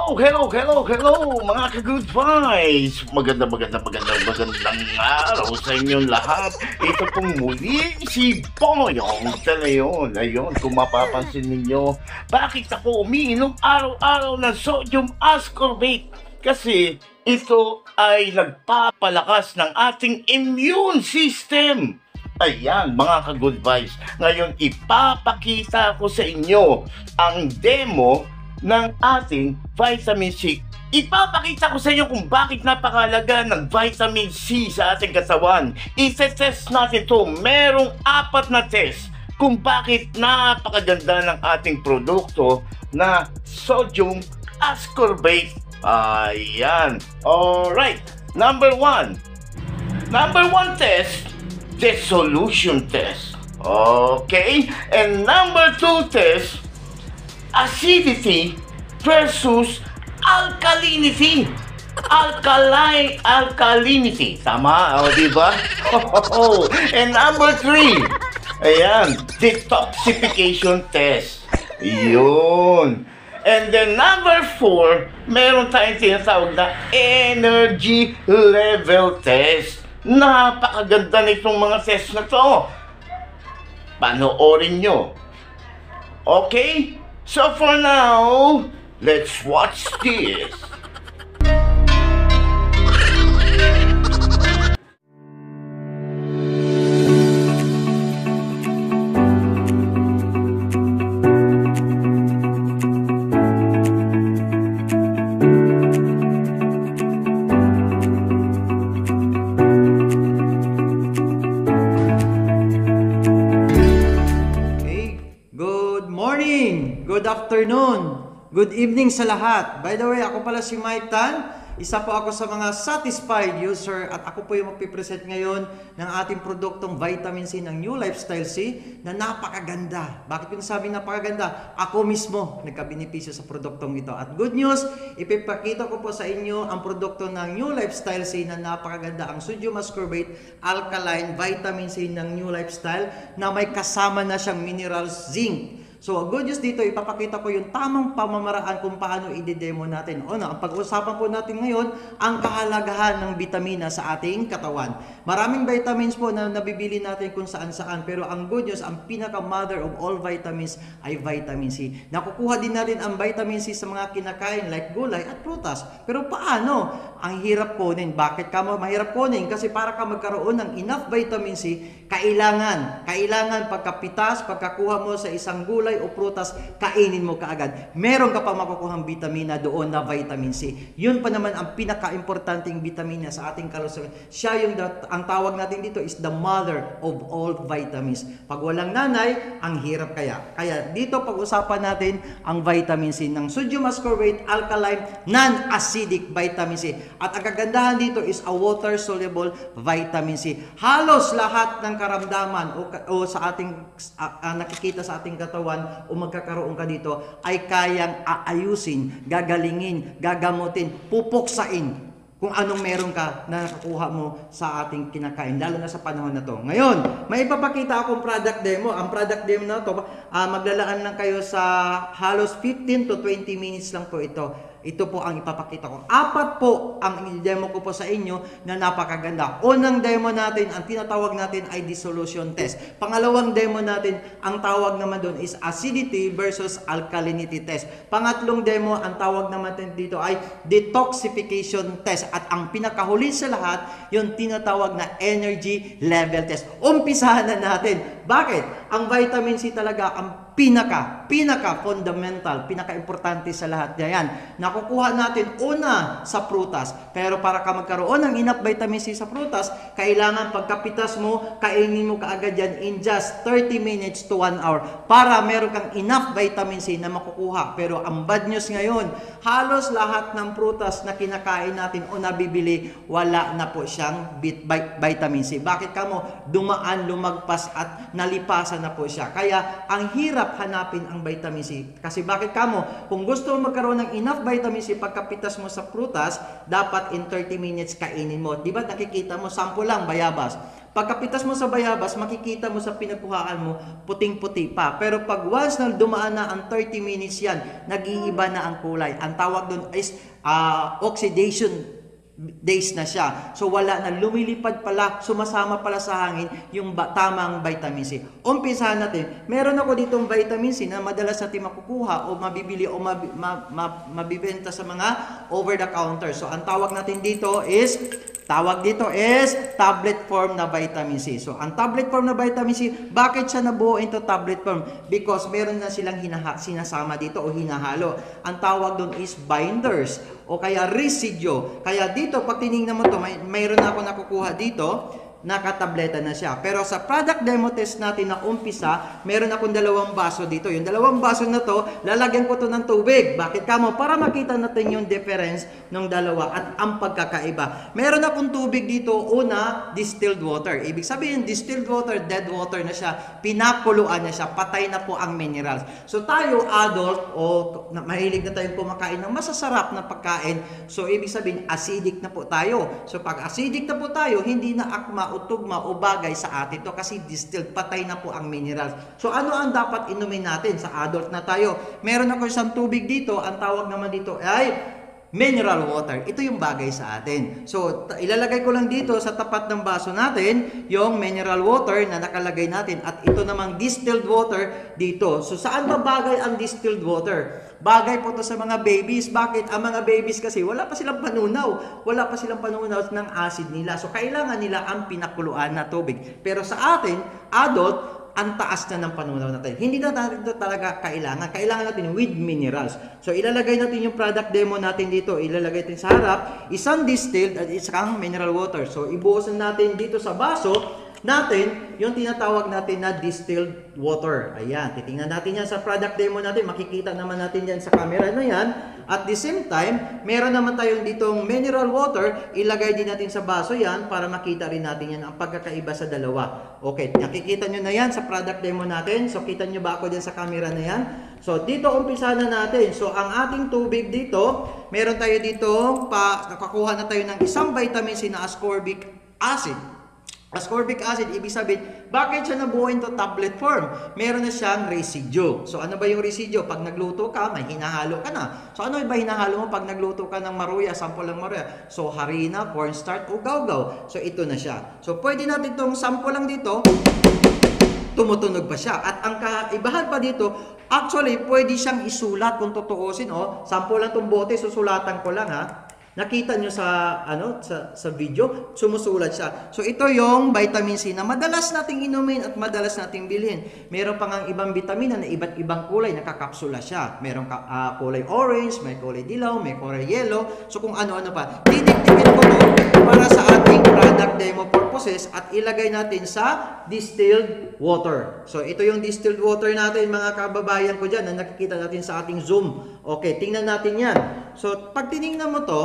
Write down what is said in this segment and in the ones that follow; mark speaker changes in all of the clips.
Speaker 1: Hello, mga ka-good vibes! Magandang araw sa inyong lahat. Ito pong muli si Boyong Talayon. Ayun, kung mapapansin ninyo, bakit ako umiinom araw-araw ng sodium ascorbate? Kasi ito ay nagpapalakas ng ating immune system. Ayan, mga ka-good vibes. Ngayon, ipapakita ko sa inyo ang demo ng ating vitamin C. Ipapakita ko sa inyo kung bakit napakahalaga ng vitamin C sa ating katawan. I-test natin to. Merong 4 na test kung bakit napakaganda ng ating produkto na sodium ascorbate. Ayan. Alright. Number 1 test, dissolution test. Okay. And number 2 test, acidity versus alkalinity. Alkalinity. Tama? O, diba? And number 3, ayan, detoxification test. Yun. And then number 4, meron tayong tinatawag na energy level test. Napakaganda nitong mga test na to. Panoorin nyo. Okay? So for now, let's watch this.
Speaker 2: Good afternoon, good evening sa lahat. By the way, ako pala si Mike Tan. Isa po ako sa mga satisfied user at ako po yung magpipresent ngayon ng ating produktong vitamin C ng New Lifestyle C na napakaganda. Bakit yung sabi napakaganda? Ako mismo nagkabenepisyo sa produktong ito. At good news, ipipakita ko po sa inyo ang produkto ng New Lifestyle C na napakaganda. Ang sodium ascorbate alkaline vitamin C ng New Lifestyle na may kasama na siyang minerals zinc. So, good news dito, ipapakita ko yung tamang pamamaraan kung paano i-demo natin. Ang pag-usapan po natin ngayon, ang kahalagahan ng bitamina sa ating katawan. Maraming vitamins po na nabibili natin kung saan-saan. Pero ang good news, ang pinaka-mother of all vitamins ay vitamin C. Nakukuha din natin ang vitamin C sa mga kinakain like gulay at prutas. Pero paano? Ang hirap kunin. Bakit ka mahirap kunin? Kasi para ka magkaroon ng enough vitamin C, kailangan pagkapitas, pagkakuha mo sa isang gulay o prutas, kainin mo kaagad. Meron ka pa makukuhang vitamina doon na vitamin C. Yun pa naman ang pinaka-importanting vitamina sa ating kalusugan. Siya ang tawag natin dito is the mother of all vitamins. Pag walang nanay, ang hirap kaya. Kaya dito pag-usapan natin ang vitamin C ng sodium ascorbate alkaline non-acidic vitamin C. At ang kagandahan dito is a water-soluble vitamin C. Halos lahat ng karamdaman o sa ating nakikita sa ating katawan o magkakaroon ka dito ay kayang aayusin, gagalingin, gagamutin, pupuksain kung anong meron ka na nakukuha mo sa ating kinakain, lalo na sa panahon na to. Ngayon, may ipapakita akong product demo. Ang product demo na to, maglalaan lang kayo sa halos 15 to 20 minutes lang po ito. Ito po ang ipapakita ko. 4 po ang i-demo ko po sa inyo na napakaganda. Unang demo natin, ang tinatawag natin ay dissolution test. Pangalawang demo natin, ang tawag naman doon is acidity versus alkalinity test. Pangatlong demo, ang tawag naman dito ay detoxification test. At ang pinakahuli sa lahat, yung tinatawag na energy level test. Umpisahan na natin. Bakit? Ang vitamin C talaga ang pinaka-fundamental, pinaka-importante sa lahat. Yan. Nakukuha natin una sa prutas. Pero para ka magkaroon ng enough vitamin C sa prutas, kailangan pagkapitas mo, kainin mo kaagad yan in just 30 minutes to 1 hour para meron kang enough vitamin C na makukuha. Pero ang bad news ngayon, halos lahat ng prutas na kinakain natin o nabibili, wala na po siyang vitamin C. Bakit kamo? Dumaan, lumagpas at nalipasan na po siya. Kaya ang hirap hanapin ang vitamin C. Kasi bakit kamo? Kung gusto mo magkaroon ng enough vitamin C pagkapitas mo sa prutas, dapat in 30 minutes kainin mo. Di ba nakikita mo, sample lang, bayabas. Pagkapitas mo sa bayabas, makikita mo sa pinagkuhaan mo, puting-puti pa. Pero pag once na dumaan na ang 30 minutes yan, nag-iiba na ang kulay. Ang tawag doon is oxidation days na siya. So wala na, lumilipad pala, sumasama pala sa hangin yung tamang vitamin C. Umpisahan natin. Meron ako ditong vitamin C na madalas natin makukuha o mabibili o mabibenta sa mga over the counter. So ang tawag dito is tablet form na vitamin C. So ang tablet form na vitamin C, bakit siya nabuo into tablet form? Because meron na silang sinasama dito o hinahalo. Ang tawag doon is binders o kaya residue. Kaya dito, pag tinignan mo to, mayroon ako nakukuha dito, nakatableta na siya. Pero sa product demo test natin na umpisa, meron akong 2 baso dito. Yung 2 baso na to, lalagyan ko to ng tubig. Bakit kamo? Para makita natin yung difference ng dalawa at ang pagkakaiba. Meron akong tubig dito, una, distilled water. Ibig sabihin, distilled water, dead water na siya. Pinakuluan na siya. Patay na po ang minerals. So tayo, adult, o mahilig na tayong kumakain ng masasarap na pagkain. So ibig sabihin, acidic na po tayo. So pag acidic na po tayo, hindi na akma o tugma o bagay sa atin to kasi distilled, patay na po ang minerals. So ano ang dapat inumin natin sa adult na tayo? Meron ako isang tubig dito, ang tawag naman dito ay mineral water. Ito yung bagay sa atin. So ilalagay ko lang dito sa tapat ng baso natin yung mineral water na nakalagay natin at ito namang distilled water dito. So saan ba bagay ang distilled water? Bagay po to sa mga babies. Bakit? Ang mga babies kasi wala pa silang panunaw. Wala pa silang panunaw ng acid nila. So kailangan nila ang pinakuluan na tubig. Pero sa atin, adult, ang taas na ng panunaw natin. Hindi na natin ito talaga kailangan. Kailangan natin with minerals. So ilalagay natin yung product demo natin dito. Ilalagay natin sa harap, isang distilled at isang mineral water. So ibuhusan natin dito sa baso natin yung tinatawag natin na distilled water. Ayan, titingnan natin yan sa product demo natin. Makikita naman natin yan sa camera na yan. At the same time, meron naman tayong ditong mineral water. Ilagay din natin sa baso yan para makita rin natin yan ang pagkakaiba sa dalawa. Okay, nakikita nyo na yan sa product demo natin. So kita nyo ba ako dyan sa camera na yan? So dito umpisa na natin. So ang ating tubig dito, meron tayo dito, nakakuha na tayo ng isang vitamin C na ascorbic acid. Ascorbic acid, ibig sabihin, bakit siya nabuo into tablet form? Meron na siyang residue. So ano ba yung residue? Pag nagluto ka, may hinahalo ka na. So ano ba hinahalo mo pag nagluto ka ng maruya, sample ng maruya? So harina, cornstarch o gawgaw. So ito na siya. So pwede natin itong sample lang dito, tumutunog pa siya. At ang kaibahan pa dito, actually, pwede siyang isulat kung tutuusin. Sample lang itong bote, susulatan ko lang ha. Nakita nyo sa video, sumusulat siya. So ito yung vitamin C na madalas nating inumin at madalas nating bilhin. Meron pa ngang ibang vitamina na iba't ibang kulay, nakakapsula siya. Meron kulay orange, may kulay dilaw, may kulay yellow. So kung ano-ano pa. Didikdikin ko to para sa ating product demo purposes at ilagay natin sa distilled water. So ito yung distilled water natin mga kababayan ko dyan na nakikita natin sa ating Zoom. Okay, tingnan natin yan. So pag tinignan mo to,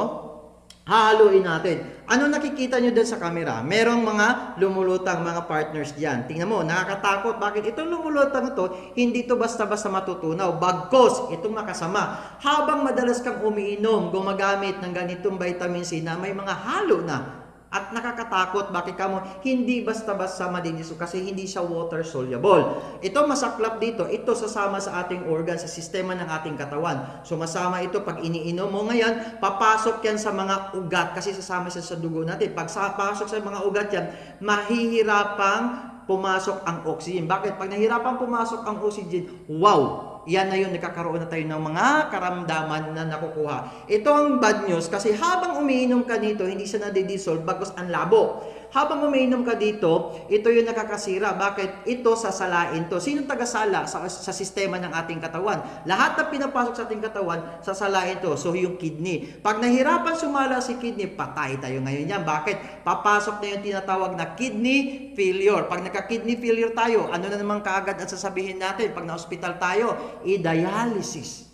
Speaker 2: hahaluin natin. Ano nakikita nyo din sa camera? Merong mga lumulutang mga partners diyan. Tingnan mo, nakakatakot. Bakit itong lumulutang to, hindi to basta-basta matutunaw. Bagkos, itong makasama. Habang madalas kang umiinom, gumagamit ng ganitong vitamin C na may mga halo na. At nakakatakot, bakit kamo? Hindi basta-basta madiniso kasi hindi siya water soluble. Ito masaklap dito, ito sasama sa ating organ, sa sistema ng ating katawan. So masama ito pag iniinom mo ngayon, papasok yan sa mga ugat kasi sasama siya sa dugo natin. Pag papasok sa mga ugat yan, mahihirapang pumasok ang oxygen. Bakit? Pag nahirapang pumasok ang oxygen, wow! Yan na yun, nakakaroon na tayo ng mga karamdaman na nakukuha. Ito ang bad news kasi habang umiinom ka nito, hindi siya nadidissolve bagos ang labo. Habang umiinom ka dito, ito yung nakakasira. Bakit? Ito sasalain to. Sino tagasala sa sistema ng ating katawan? Lahat na pinapasok sa ating katawan, sasalain to. So yung kidney. Pag nahirapan sumala si kidney, patay tayo ngayon yan. Bakit? Papasok na yung tinatawag na kidney failure. Pag nagka-kidney failure tayo, ano na naman kaagad ang sasabihin natin? Pag na-hospital tayo, i-dialysis.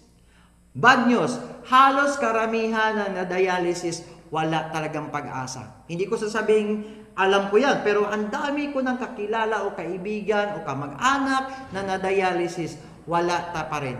Speaker 2: Bad news, halos karamihan na dialysis, wala talagang pag-asa. Hindi ko sasabihin, alam ko yan, pero ang dami ko ng kakilala o kaibigan o kamag-anak na na-dialysis, wala pa rin.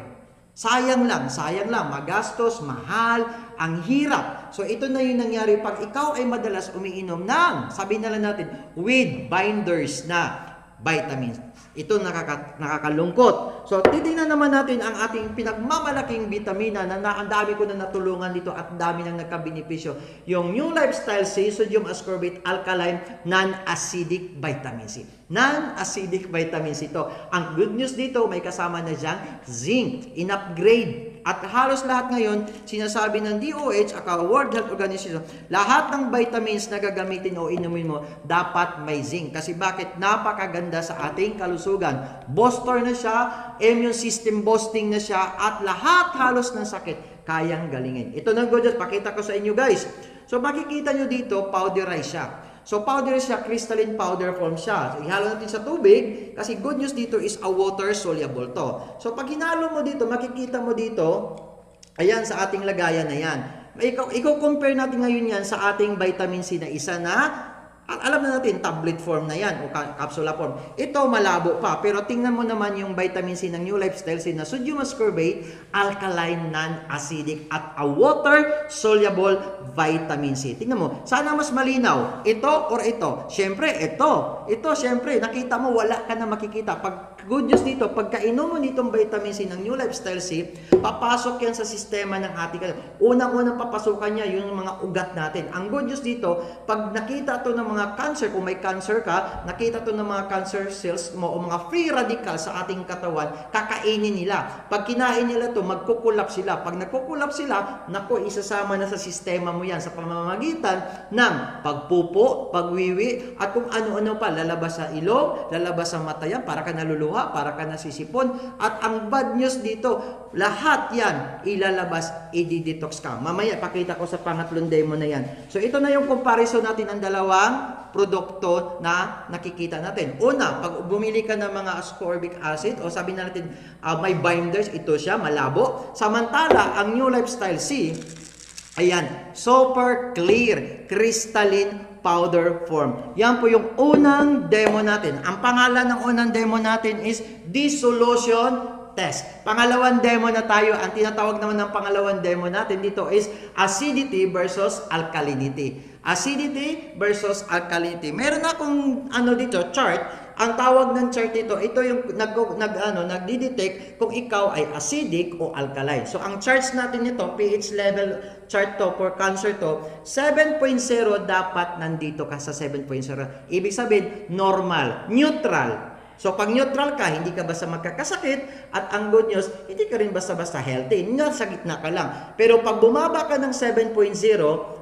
Speaker 2: Sayang lang, magastos, mahal, ang hirap. So ito na yung nangyari pag ikaw ay madalas umiinom ng, sabihin na lang natin, with binders na vitamins. Ito nakakalungkot. So titingnan naman natin ang ating pinagmamalaking vitamina na ang dami ko na natulungan dito at dami nang nagkabenepisyo. Yung New Lifestyle C, Sodium Ascorbate Alkaline Non-Acidic Vitamin C. Non-acidic vitamin C ito. Ang good news dito, may kasama na dyan zinc, in-upgrade. At halos lahat ngayon, sinasabi ng DOH, World Health Organization, lahat ng vitamins na gagamitin o inumin mo, dapat may zinc. Kasi bakit? Napakaganda sa ating kalusugan. Booster na siya, immune system boosting na siya, at lahat halos ng sakit, kayang galingin. Ito ng good news, pakita ko sa inyo guys. So makikita nyo dito, powderize siya. So powder siya, crystalline powder form siya. So ihalo natin sa tubig kasi good news dito is a water soluble to. So pag hinalo mo dito, makikita mo dito, ayan sa ating lagayan na yan. Iko-compare natin ngayon yan sa ating vitamin C na isa na alam na natin, tablet form na yan o capsula form. Ito malabo pa, pero tingnan mo naman yung vitamin C ng New Lifestyle C na sodium ascorbate, alkaline, non-acidic at a water-soluble vitamin C. Tingnan mo, sana mas malinaw, ito or ito. Siyempre, ito. Ito, siyempre, nakita mo, wala ka na makikita. Pag good news dito, pagkainom mo nitong vitamin C ng New Lifestyle C, papasok yan sa sistema ng ating unang-unang papasukan niya yung mga ugat natin. Ang good news dito, pag nakita to ng mga cancer, kung may cancer ka, nakita to ng mga cancer cells mo o mga free radicals sa ating katawan, kakainin nila. Pag kinain nila to, magkukulap sila. Pag nagkukulap sila, naku, isasama na sa sistema mo yan sa pamamagitan ng pagpupo, pagwiwi, at kung ano-ano pa, lalabas sa ilong, lalabas sa mata yan, para ka naluluha, para ka nasisipon. At ang bad news dito, lahat yan ilalabas, i-detox ka. Mamaya, pakita ko sa pangatlong demo na yan. So, ito na yung comparison natin ng dalawang produkto na nakikita natin. Una, pag bumili ka ng mga ascorbic acid o sabi natin may binders, ito siya, malabo. Samantala, ang New Lifestyle C, ayan, super clear, crystalline powder form. Yan po yung unang demo natin. Ang pangalan ng unang demo natin is dissolution test. Pangalawang demo na tayo. Ang tinatawag naman ng pangalawang demo natin dito is acidity versus alkalinity. Acidity versus alkalinity. Meron akong dito, chart. Ang tawag ng chart dito, ito yung nagdi-detect kung ikaw ay acidic o alkaline. So ang charts natin nito, pH level chart to for cancer to, 7.0 dapat nandito ka sa 7.0. Ibig sabihin, normal, neutral. So pag neutral ka, hindi ka basta magkakasakit, at ang good news, hindi ka rin basta-basta healthy, nasa gitna ka lang. Pero pag bumaba ka ng 7.0,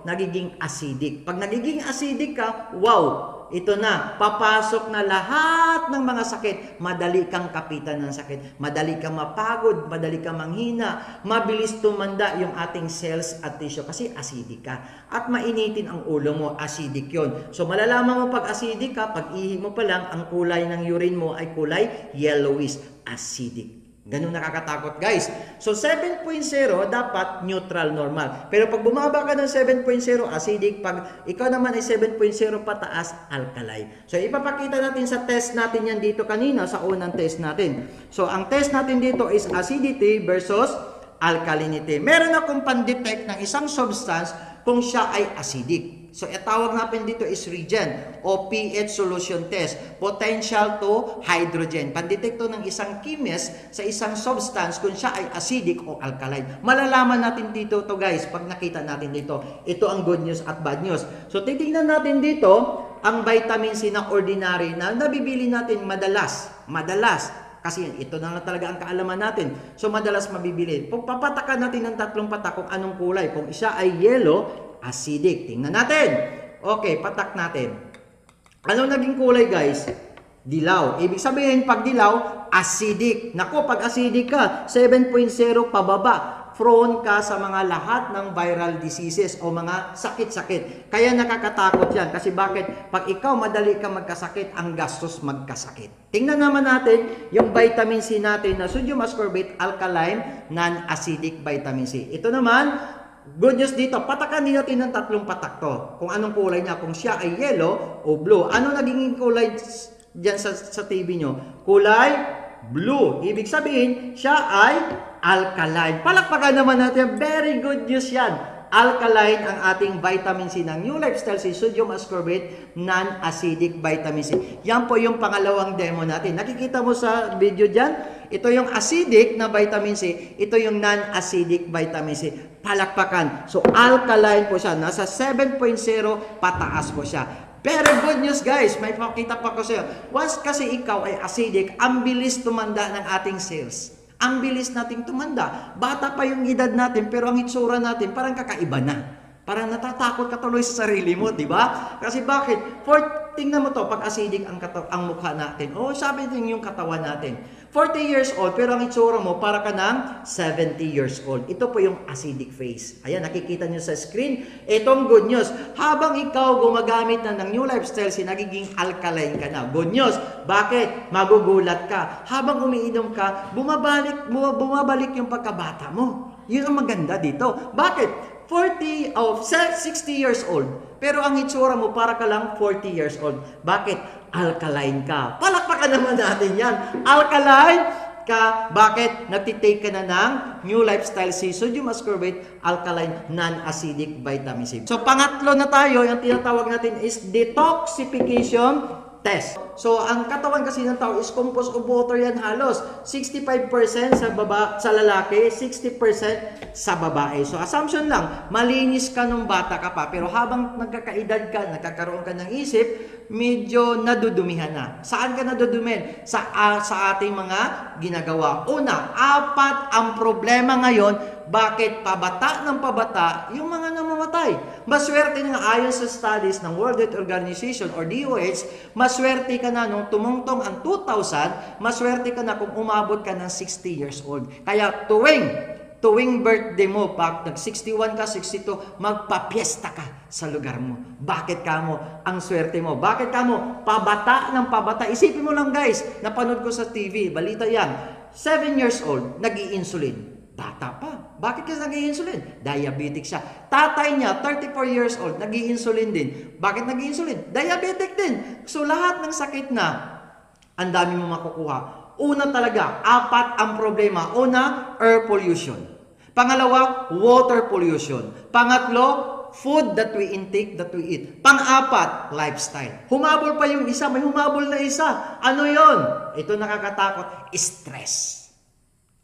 Speaker 2: nagiging acidic. Pag nagiging acidic ka, wow! Ito na, papasok na lahat ng mga sakit. Madali kang kapitan ng sakit. Madali kang mapagod, madali kang manghina, mabilis tumanda yung ating cells at tissue kasi acidic ka. At mainitin ang ulo mo, acidic yon. So malalaman mo pag acidic ka, pag ihi mo pa lang, ang kulay ng urine mo ay kulay yellowish, acidic. Ganun nakakatakot guys. So 7.0 dapat neutral, normal. Pero pag bumaba ka ng 7.0 acidic, pag ikaw naman ay 7.0 pataas, alkaline. So ipapakita natin sa test natin yan dito kanina sa unang test natin. So ang test natin dito is acidity versus alkalinity. Meron akong pan-detect ng isang substance kung siya ay acidic. So, tawag natin dito is REGEN o pH solution test. Potential to hydrogen. Pandetekto ng isang chemist sa isang substance kung siya ay acidic o alkaline. Malalaman natin dito to guys pag nakita natin dito. Ito ang good news at bad news. So, titingnan natin dito ang vitamin C na ordinary na nabibili natin madalas. Kasi ito na lang talaga ang kaalaman natin. So, madalas mabibili. Pag papatakan natin ng tatlong patak kung anong kulay. Kung isa ay yellow, acidic. Tingnan natin. Okay, patak natin. Ano naging kulay guys? Dilaw. Ibig sabihin, pag dilaw, acidic. Naku, pag acidic ka, 7.0 pababa. Prone ka sa mga lahat ng viral diseases o mga sakit-sakit. Kaya nakakatakot yan. Kasi bakit? Pag ikaw madali ka magkasakit, ang gastos magkasakit. Tingnan naman natin yung vitamin C natin na sodium ascorbate alkaline non-acidic vitamin C. Ito naman, good news dito, patakan din natin ng tatlong patak to. Kung anong kulay niya, kung siya ay yellow o blue. Ano naging kulay dyan sa TV nyo? Kulay blue. Ibig sabihin, siya ay alkaline. Palakpakan naman natin. Very good news yan. Alkaline ang ating vitamin C ng New Lifestyle C, sodium ascorbate, non-acidic vitamin C. Yan po yung pangalawang demo natin. Nakikita mo sa video dyan, ito yung acidic na vitamin C, ito yung non-acidic vitamin C. Palakpakan. So, alkaline po siya. Nasa 7.0 pataas po siya. Very good news guys. May pakita pa ko sa iyo. Once kasi ikaw ay acidic, ang bilis tumanda ng ating cells. Ang bilis nating tumanda. Bata pa yung edad natin, pero ang itsura natin parang kakaiba na. Parang natatakot ka tuloy sa sarili mo, di ba? Kasi bakit? Tingnan mo to, pag acidic ang mukha natin. O, sabi din yung katawan natin. 40 years old, pero ang itsura mo para ka ng 70 years old. Ito po yung acidic face. Ayan, nakikita nyo sa screen. Itong good news. Habang ikaw gumagamit na ng New Lifestyle, nagiging alkaline ka na. Good news. Bakit? Magugulat ka. Habang umiinom ka, bumabalik yung pagkabata mo. Yun ang maganda dito. Bakit? 60 years old. Pero ang itsura mo para ka lang 40 years old. Bakit? Alkaline ka. Palakpakan naman natin yan. Alkaline ka. Bakit? Nagtitake ka na ng New Lifestyle C, sodium ascorbate, alkaline, non-acidic vitamin C. So, pangatlo na tayo, yung tinatawag natin is detoxification test. So, ang katawan kasi ng tao is composed of water yan halos. 65% sa lalaki, 60% sa babae. So, assumption lang, malinis ka nung bata ka pa. Pero habang nagkakaedad ka, nagkakaroon ka ng isip, medyo nadudumihan na. Saan ka nadudumihan? Sa ating mga ginagawa. Una, 4 ang problema ngayon. Bakit pabata ng pabata yung mga namamatay? Maswerte nga ayon sa studies ng World Health Organization or DOH, maswerte ka na nung tumungtong ang 2000, maswerte ka na kung umabot ka ng 60 years old. Kaya tuwing birthday mo, pag nag-61 ka, 62, magpapiesta ka sa lugar mo. Bakit ka mo? Ang swerte mo. Bakit ka mo? Pabata ng pabata. Isipin mo lang guys, napanood ko sa TV, balita yan, 7 years old, nag-i-insulin. Bata pa. Bakit kasi nag-i-insulin? Diabetic siya. Tatay niya, 34 years old, nag-i-insulin din. Bakit nag-i-insulin? Diabetic din. So lahat ng sakit na, ang dami mo makukuha. Una talaga, 4 ang problema. Una, air pollution. Pangalawa, water pollution. Pangatlo, food that we intake, that we eat. Pang-4, lifestyle. Humabol pa yung isa, may humabol na isa. Ano yon? Ito nakakatakot, stress.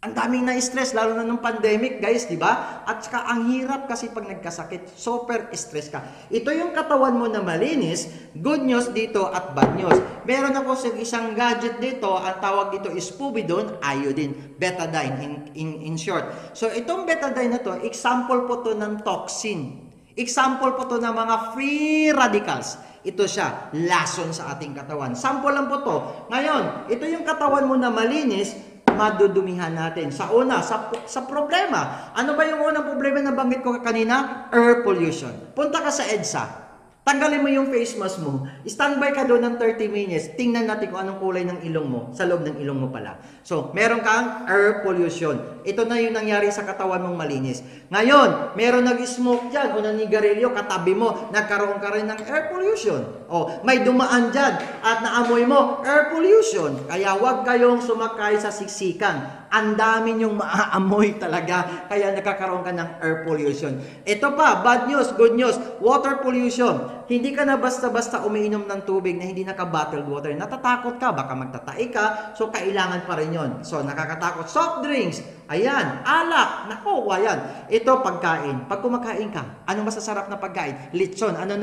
Speaker 2: Ang daming na-stress, lalo na nung pandemic, guys, di ba? At saka ang hirap kasi pag nagkasakit, super stress ka. Ito yung katawan mo na malinis, good news dito at bad news. Meron ako sa isang gadget dito, ang tawag dito is Povidone Iodine, betadine in short. So itong betadine na to, example po to ng toxin. Example po to ng mga free radicals. Ito siya, lason sa ating katawan. Sample lang po to. Ngayon, ito yung katawan mo na malinis, madudumihan natin. Sa una, sa problema. Ano ba yung unang problema na banggit ko kanina? Air pollution. Punta ka sa EDSA. Tanggalin mo yung face mask mo. Standby ka doon ng 30 minutes. Tingnan natin kung anong kulay ng ilong mo. Sa loob ng ilong mo pala. So, meron kang air pollution. Ito na yung nangyari sa katawan mong malinis. Ngayon, meron nag-smoke dyan o nanigarilyo, katabi mo, nagkaroon ka rin ng air pollution. O, may dumaan dyan at naamoy mo, air pollution. Kaya huwag kayong sumakay sa siksikan. Ang dami nyong maaamoy talaga. Kaya nagkakaroon ka ng air pollution. Ito pa, bad news, good news, water pollution. Hindi ka na basta-basta umiinom ng tubig na hindi naka-bottled water. Natatakot ka, baka magtatai ka, so kailangan pa rin yun. So nakakatakot. Soft drinks, ayan, alak, naku, ayan. Ito pagkain. Pag kumakain ka, ano masasarap na pagkain? Lechon. Ano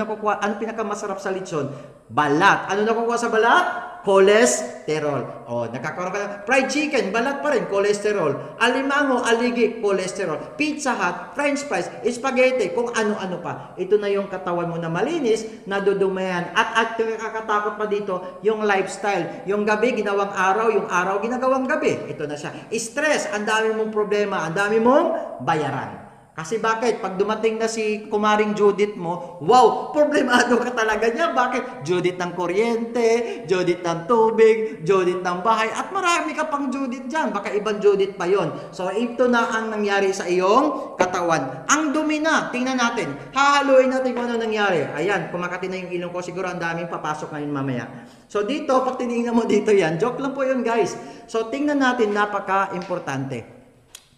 Speaker 2: pinakamasarap sa lechon? Balat. Ano nakukuha sa balat? Cholesterol. O, nakakaroon ka ng fried chicken, balat pa rin, cholesterol. Alimango, aligi, cholesterol. Pizza Hut, french fries, spaghetti, kung ano-ano pa. Ito na yung katawan mo na malinis, nadudumayan. At nakakatakot pa dito, yung lifestyle. Yung gabi, ginawang araw, yung araw, ginagawang gabi. Ito na siya. Stress, ang dami mong problema, ang dami mong bayaran. Kasi bakit? Pag dumating na si Kumaring Judith mo, wow, problemado ka talaga niya. Bakit? Judith ng kuryente, Judith ng tubig, Judith ng bahay, at marami ka pang Judith dyan. Baka ibang Judith pa yon. So, ito na ang nangyari sa iyong katawan. Ang dumi na. Tingnan natin. Hahaluin natin kung ano nangyari. Ayan, kumakati na yung ilong ko. Siguro ang daming papasok ngayon mamaya. So, dito, pag tinignan mo dito yan, joke lang po yun, guys. So, tingnan natin, napaka-importante.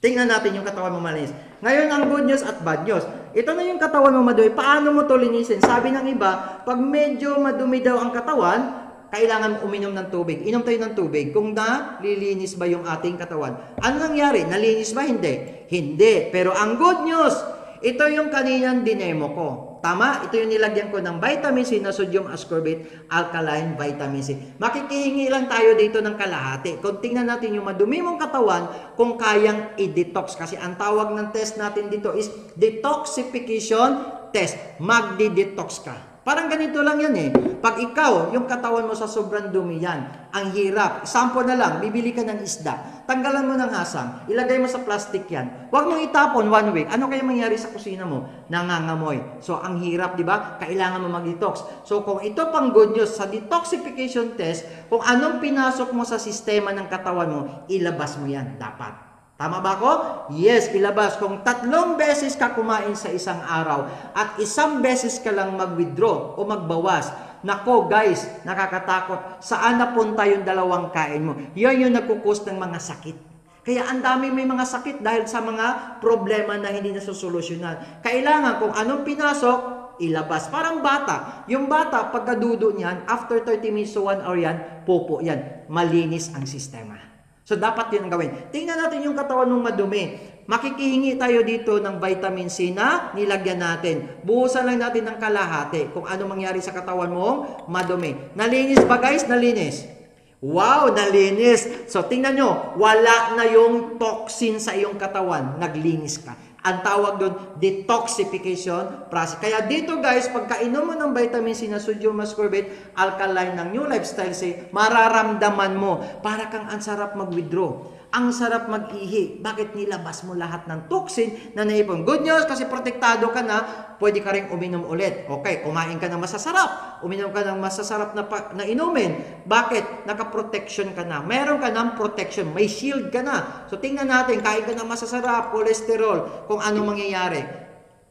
Speaker 2: Tingnan natin yung katawan mo malinis. Ngayon, ang good news at bad news. Ito na yung katawan mo madumi. Paano mo to linisin? Sabi ng iba, pag medyo madumi daw ang katawan, kailangan uminom ng tubig. Inom tayo ng tubig. Kung nalilinis ba yung ating katawan? Ano nangyari? Nalinis ba? Hindi. Hindi. Pero ang good news, ito yung kaninang dinemo ko. Tama? Ito yung nilagyan ko ng vitamin C na sodium ascorbate alkaline vitamin C. Makikihingi lang tayo dito ng kalahati. Kung tingnan natin yung madumi mong katawan, kung kayang i-detox. Kasi ang tawag ng test natin dito is detoxification test. Magdi-detox ka. Parang ganito lang yan eh. Pag ikaw, yung katawan mo sa sobrang dumi yan, ang hirap. Sample na lang, bibili ka ng isda. Tanggalan mo ng hasang, ilagay mo sa plastic yan. Huwag mong itapon 1 week. Ano kaya mangyari sa kusina mo? Nangangamoy. So, ang hirap, di ba? Kailangan mo mag-detox. So, kung ito pang good news, sa detoxification test, kung anong pinasok mo sa sistema ng katawan mo, ilabas mo yan. Dapat. Tama ba ako? Yes, ilabas. Kung 3 beses ka kumain sa isang araw at 1 beses ka lang mag-withdraw o magbawas, nako guys, nakakatakot. Saan napunta yung 2 kain mo? Yan yung nagkukos ng mga sakit. Kaya ang dami may mga sakit dahil sa mga problema na hindi nasusolusyonan. Kailangan kung anong pinasok, ilabas. Parang bata. Yung bata, pagkadudo niyan, after 30 minutes to 1 hour yan, pupo yan. Malinis ang sistema. So, dapat yun ang gawin. Tingnan natin yung katawan ng madumi. Makikihingi tayo dito ng vitamin C na nilagyan natin. Buhusan lang natin ng kalahati kung ano mangyari sa katawan mong madumi. Nalinis ba guys? Nalinis. Wow, nalinis. So, tingnan nyo. Wala na yung toxin sa iyong katawan. Naglinis ka. Ang tawag doon, detoxification process. Kaya dito guys, pagkainom mo ng vitamin C na sodium ascorbate alkaline ng New Lifestyle C, mararamdaman mo, para kang ang sarap mag-withdraw. Ang sarap mag-ihi. Bakit nilabas mo lahat ng toxin na naipon? Good news, kasi protektado ka na, pwede ka rin uminom ulit. Okay, kumain ka ng masasarap. Uminom ka ng masasarap na inumin. Bakit? Naka-protection ka na. Meron ka ng protection. May shield ka na. So, tingnan natin, kain ka ng masasarap, cholesterol, kung ano mangyayari.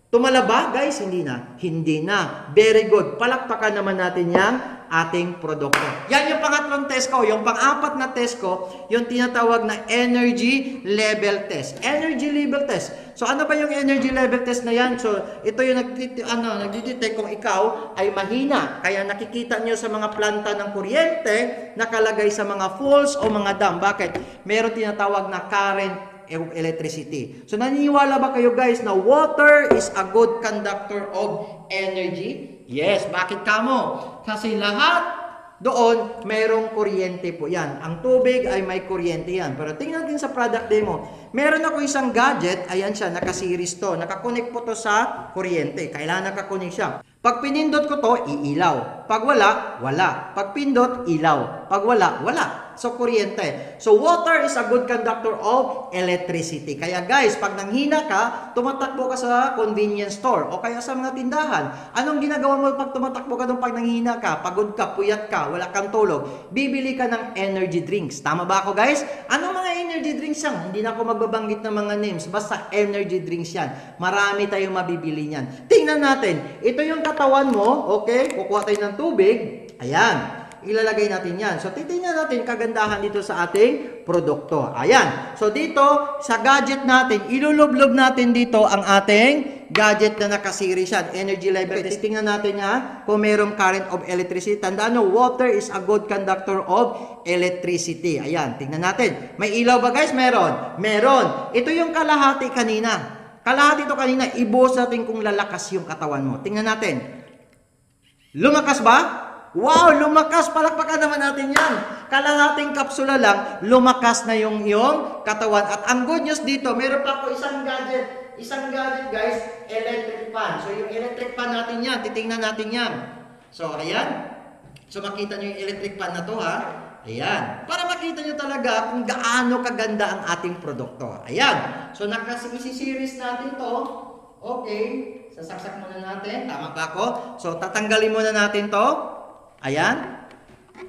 Speaker 2: Tumala ba? Guys, hindi na. Hindi na. Very good. Palakpakan naman natin yang ating produkto. Yan yung pangatlong test ko. Yung pang-apat na test ko, yung tinatawag na energy level test. Energy level test. So, ano ba yung energy level test na yan? So, ito yung nagdidetect kung ikaw ay mahina. Kaya nakikita nyo sa mga planta ng kuryente, nakalagay sa mga falls o mga dam. Bakit? Meron tinatawag na current of electricity. So, naniniwala ba kayo guys na water is a good conductor of energy? Yes. Bakit kamo? Kasi lahat doon mayroong kuryente po yan. Ang tubig ay may kuryente yan. Pero tingnan natin sa product demo. Meron ako isang gadget. Ayan siya, naka-series to. Nakakonect po to sa kuryente. Kailangan nakakonect siya. Pag pinindot ko to, iilaw. Pag wala, wala. Pag pindot, ilaw. Pag wala, wala. So, kuryente. So, water is a good conductor of electricity. Kaya guys, pag nanghina ka, tumatakbo ka sa convenience store o kaya sa mga tindahan. Anong ginagawa mo pag tumatakbo ka doon pag nanghina ka? Pagod ka, puyat ka, wala kang tulog. Bibili ka ng energy drinks. Tama ba ako guys? Anong mga energy drinks yan? Hindi na ako magbabanggit ng mga names. Basta energy drinks yan. Marami tayong mabibili niyan. Tingnan natin. Ito yung katawan mo. Okay? Kukuha tayo ng tubig. Ayan. Ilalagay natin yan. So, titingnan natin kagandahan dito sa ating produkto. Ayan. So, dito, sa gadget natin, ilulublob natin dito ang ating gadget na nakaseries yan. Energy level. Titingnan natin nga kung mayroong current of electricity. Tandaan nyo, water is a good conductor of electricity. Ayan. Tingnan natin. May ilaw ba guys? Meron. Meron. Ito yung kalahati kanina. Kalahati ito kanina. Ibuhos natin kung lalakas yung katawan mo. Tingnan natin. Lumakas ba? Wow, lumakas. Palakpakan naman natin yan. Kalahating kapsula lang, lumakas na yung iyong katawan. At ang good news dito, meron pa ako isang gadget. Isang gadget guys, electric fan. So yung electric fan natin yan, titingnan natin yan. So ayan. So makita nyo yung electric fan na to ha. Ayan. Para makita nyo talaga kung gaano kaganda ang ating produkto. Ayan. So, nakasi-series natin to. Okay. Sasaksak muna natin. Tama ba ako? So, tatanggalin muna natin to. Ayan.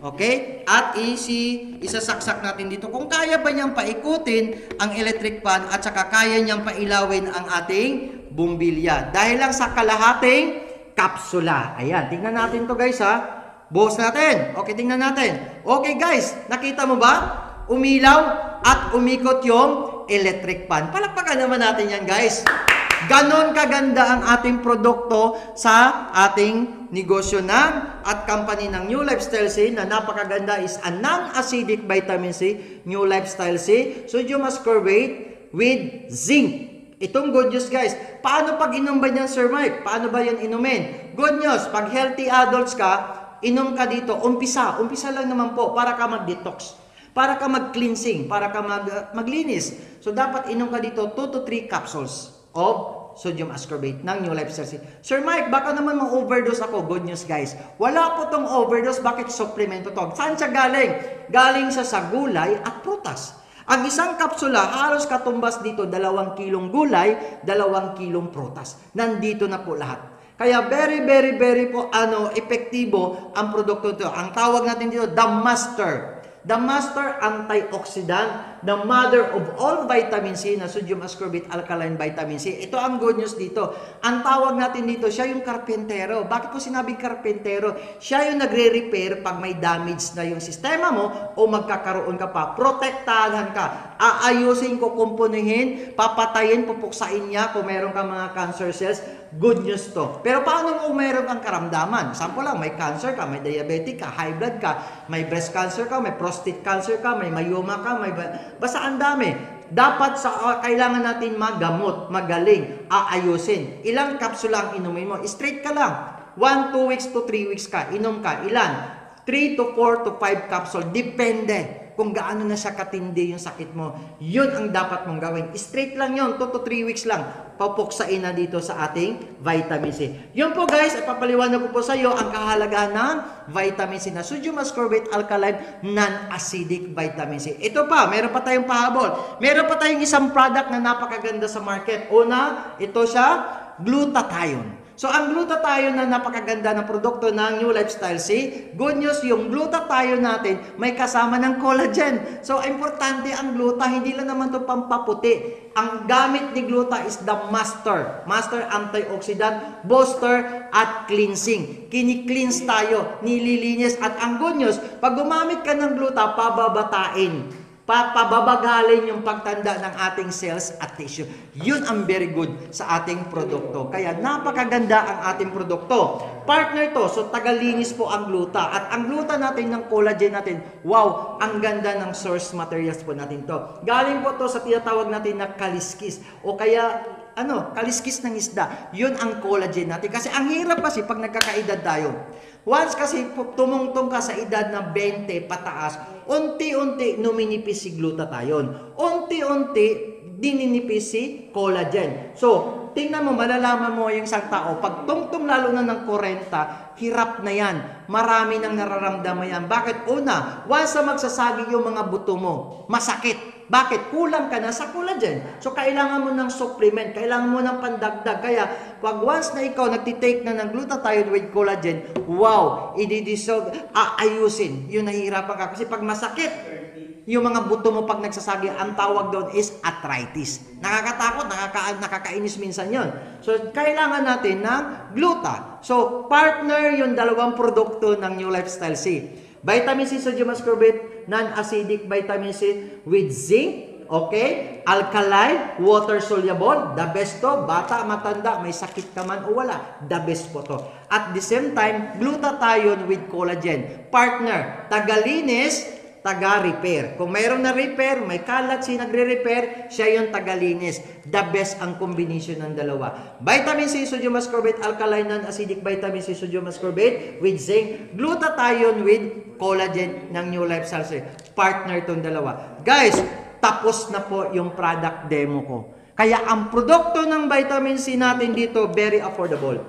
Speaker 2: Okay? At isasaksak natin dito. Kung kaya ba niyang paikutin ang electric fan at saka kaya niyang pailawin ang ating bumbilya. Dahil lang sa kalahating kapsula. Ayan. Tingnan natin to guys ha. Buhos natin. Okay, tingnan natin. Okay guys, nakita mo ba? Umilaw at umikot yung electric fan. Palakpakan naman natin yan guys. Ganon kaganda ang ating produkto sa ating negosyo ng at company ng New Lifestyle C na napakaganda is a non-acidic vitamin C, New Lifestyle C, sodium ascorbate with zinc. Itong good news guys. Paano pag inom ba niyan Sir Mike? Paano ba yan inumin? Good news, pag healthy adults ka, inom ka dito, umpisa lang naman po para ka mag-detox. Para ka mag-cleansing, para ka maglinis. So dapat inom ka dito 2 to 3 capsules of sodium ascorbate ng New Lifestyle C. Sir Mike, baka naman ma-overdose ako. Good news guys. Wala po tong overdose. Bakit supplemento to? Saan siya galing? Galing siya sa gulay at prutas. Ang isang kapsula, halos katumbas dito, 2 kilong gulay, 2 kilong prutas. Nandito na po lahat. Kaya very po epektibo ang produkto ito. Ang tawag natin dito, the master. The master antioxidant, the mother of all vitamin C na sodium ascorbate alkaline vitamin C. Ito ang good news dito. Ang tawag natin dito, siya yung karpentero. Bakit ko sinabing karpentero? Siya yung nagre-repair pag may damage na yung sistema mo o magkakaroon ka pa. Protektahan ka. Aayusin ko, kumpunihin, papatayin, pupuksain niya kung meron ka mga cancer cells. Good news to. Pero paano kung meron kang karamdaman? Sample lang, may cancer ka, may diabetic ka, high blood ka, may breast cancer ka, may prostate cancer ka, may myoma ka, basta ang dami. Dapat kailangan natin magamot, magaling, aayusin. Ilang kapsula ang inumin mo? Straight ka lang. 1, 2 weeks to 3 weeks ka. Inom ka. Ilan? 3 to 4 to 5 capsule. Depende kung gaano na siya katindi yung sakit mo. Yun ang dapat mong gawin. Straight lang yun. 2 to 3 weeks lang. Papuksain na dito sa ating vitamin C. Yun po guys, ipapaliwanag ko po sa iyo ang kahalagahan ng vitamin C na sodium ascorbate alkaline non-acidic vitamin C. Ito pa, meron pa tayong pahabol. Meron pa tayong isang product na napakaganda sa market. Una, ito siya, glutathione. So, ang glutathione na napakaganda ng produkto ng New Lifestyle C, good news, yung glutathione natin may kasama ng collagen. So, importante ang gluta, hindi lang naman ito pampaputi. Ang gamit ni gluta is the master antioxidant, booster, at cleansing. Kini-cleanse tayo, nililinis. At ang good news, pag gumamit ka ng gluta, pababatain. Pababagalin yung pagtanda ng ating cells at tissue. Yun ang very good sa ating produkto. Kaya napakaganda ang ating produkto. Partner to, so tagalinis po ang gluta. At ang gluta natin ng collagen natin, wow, ang ganda ng source materials po natin to. Galing po to sa tinatawag natin na kaliskis o kaya kaliskis ng isda. Yun ang collagen natin. Kasi ang hirap kasi pag nagkakaedad tayo. Once kasi tumungtong ka sa edad na 20 pataas, unti-unti numinipis si glutathione. Unti-unti dininipis si collagen. So, tingnan mo, malalaman mo yung isang tao, pag tungtong lalo na ng 40, hirap na yan. Marami nang nararamdaman yan. Bakit? Una, once na magsasagi yung mga buto mo, masakit. Bakit? Kulang ka na sa collagen. So, kailangan mo ng supplement, kailangan mo ng pandagdag. Kaya, pag once na ikaw nagtitake na ng glutathione with collagen, wow, i-dissolve, ayusin. Yun, nahihirapan ka. Kasi pag masakit, yung mga buto mo pag nagsasagi, ang tawag doon is arthritis. Nakakatakot, nakakainis minsan yon. So, kailangan natin ng gluta. So, partner yung 2 produkto ng New Lifestyle C. Vitamin C, sodium ascorbate, non-acidic vitamin C with zinc, okay? Alkaline, water soluble, the best to, bata, matanda, may sakit ka man o wala, the best po to. At the same time, glutathione with collagen. Partner, tagalinis, taga-repair. Kung mayroon na repair, may kalat si nagre-repair, siya yung tagalinis. The best ang combination ng dalawa. Vitamin C, sodium ascorbate, alkaline, non-acidic vitamin C, sodium ascorbate with zinc, glutathione with collagen ng New Lifestyle C. Partner tong dalawa. Guys, tapos na po yung product demo ko. Kaya ang produkto ng vitamin C natin dito, very affordable.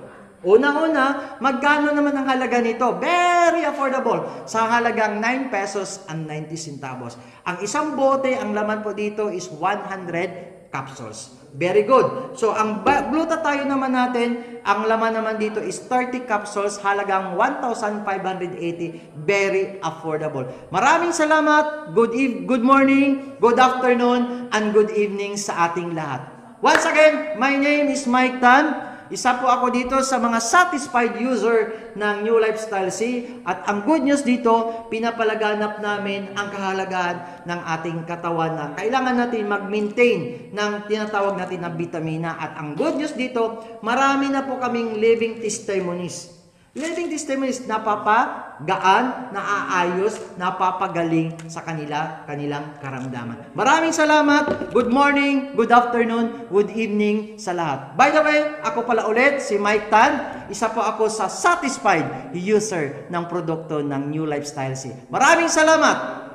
Speaker 2: Una-una, magkano naman ang halaga nito? Very affordable. Sa halagang 9 pesos and 90 centavos. Ang isang bote, ang laman po dito is 100 capsules. Very good. So, ang glutathione naman natin, ang laman naman dito is 30 capsules, halagang 1,580. Very affordable. Maraming salamat. Good morning, good afternoon, and good evening sa ating lahat. Once again, my name is Mike Tan. Isa po ako dito sa mga satisfied user ng New Lifestyle C. At ang good news dito, pinapalaganap namin ang kahalagahan ng ating katawan na kailangan natin mag-maintain ng tinatawag natin na vitamina. At ang good news dito, marami na po kaming living testimonies. Living testimonies, napapagaan, naaayos, napapagaling sa kanilang karamdaman. Maraming salamat. Good morning, good afternoon, good evening sa lahat. By the way, ako pala ulit, si Mike Tan. Isa po ako sa satisfied user ng produkto ng New Lifestyle C. Maraming salamat.